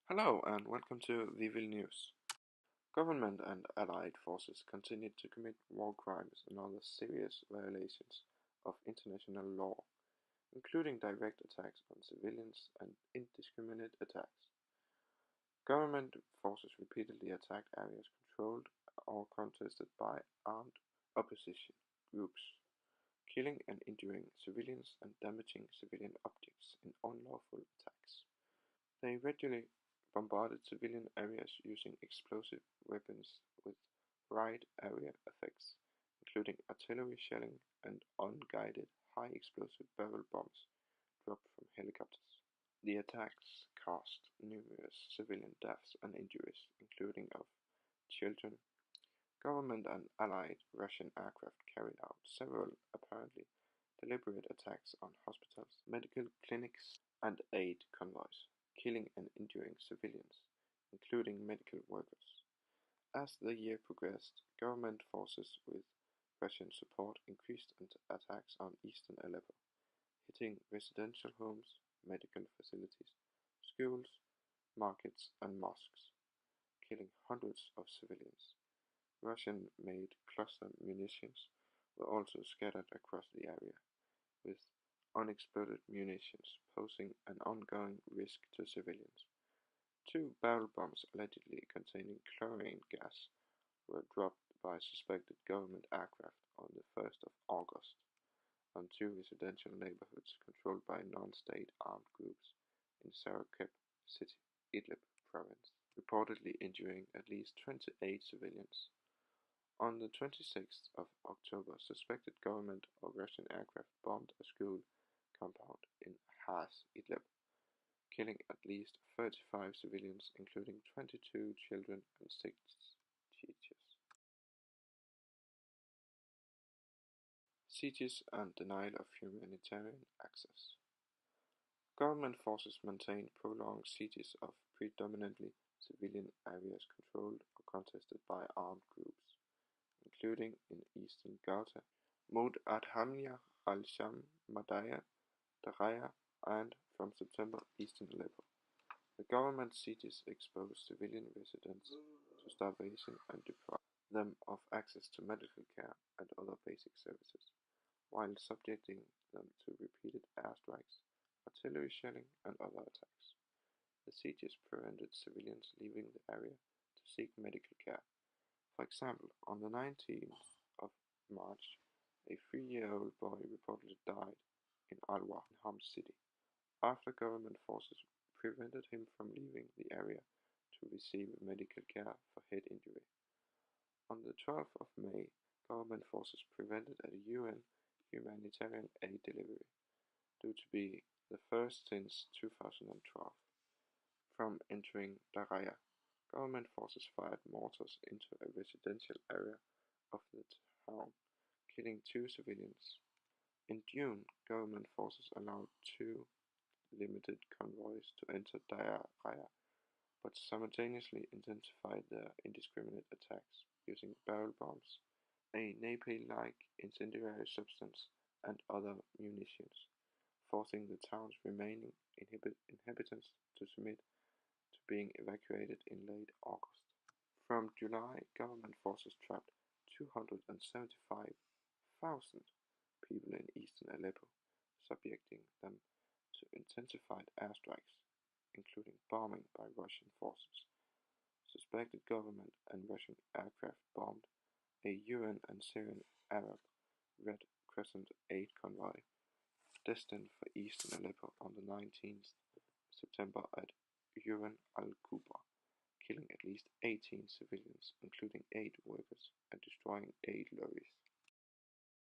Hello and welcome to the Vil News. Government and allied forces continued to commit war crimes and other serious violations of international law, including direct attacks on civilians and indiscriminate attacks. Government forces repeatedly attacked areas controlled or contested by armed opposition groups, killing and injuring civilians and damaging civilian objects in unlawful attacks. They regularly bombarded civilian areas using explosive weapons with wide area effects, including artillery shelling and unguided high-explosive barrel bombs dropped from helicopters. The attacks caused numerous civilian deaths and injuries, including of children. Government and allied Russian aircraft carried out several apparently deliberate attacks on hospitals, medical clinics, and aid convoys, killing and injuring civilians, including medical workers. As the year progressed, government forces with Russian support increased attacks on eastern Aleppo, hitting residential homes, medical facilities, schools, markets, and mosques, killing hundreds of civilians. Russian-made cluster munitions were also scattered across the area, with unexploded munitions posing an ongoing risk to civilians. Two barrel bombs allegedly containing chlorine gas were dropped by suspected government aircraft on the 1st of August on two residential neighborhoods controlled by non-state armed groups in Sarakep city, Idlib province, reportedly injuring at least 28 civilians. On the 26th of October, suspected government or Russian aircraft bombed a school compound in Has Idlib, killing at least 35 civilians, including 22 children and 6 teachers. Sieges and denial of humanitarian access. Government forces maintained prolonged sieges of predominantly civilian areas controlled or contested by armed groups, including in eastern Ghouta, Mud Adhamnia, al-Sham, Madaya, Daraya, and, from September, eastern Aleppo. The government sieges exposed civilian residents to starvation and deprived them of access to medical care and other basic services, while subjecting them to repeated airstrikes, artillery shelling, and other attacks. The sieges prevented civilians leaving the area to seek medical care. For example, on the 19th of March, a 3-year-old boy reportedly died in Alwa, in Homs city, after government forces prevented him from leaving the area to receive medical care for head injury. On the 12th of May, government forces prevented a UN humanitarian aid delivery, due to be the first since 2012, from entering Daraya. Government forces fired mortars into a residential area of the town, killing 2 civilians. In June, government forces allowed 2 limited convoys to enter Daraya, but simultaneously intensified their indiscriminate attacks using barrel bombs, a napalm-like incendiary substance, and other munitions, forcing the town's remaining inhabitants to submit to being evacuated in late August. From July, government forces trapped 275,000 people in eastern Aleppo, subjecting them to intensified airstrikes, including bombing by Russian forces. Suspected government and Russian aircraft bombed a UN and Syrian Arab Red Crescent aid convoy destined for eastern Aleppo on the 19th September at Uran al-Kubra, killing at least 18 civilians, including aid workers, and destroying aid lorries.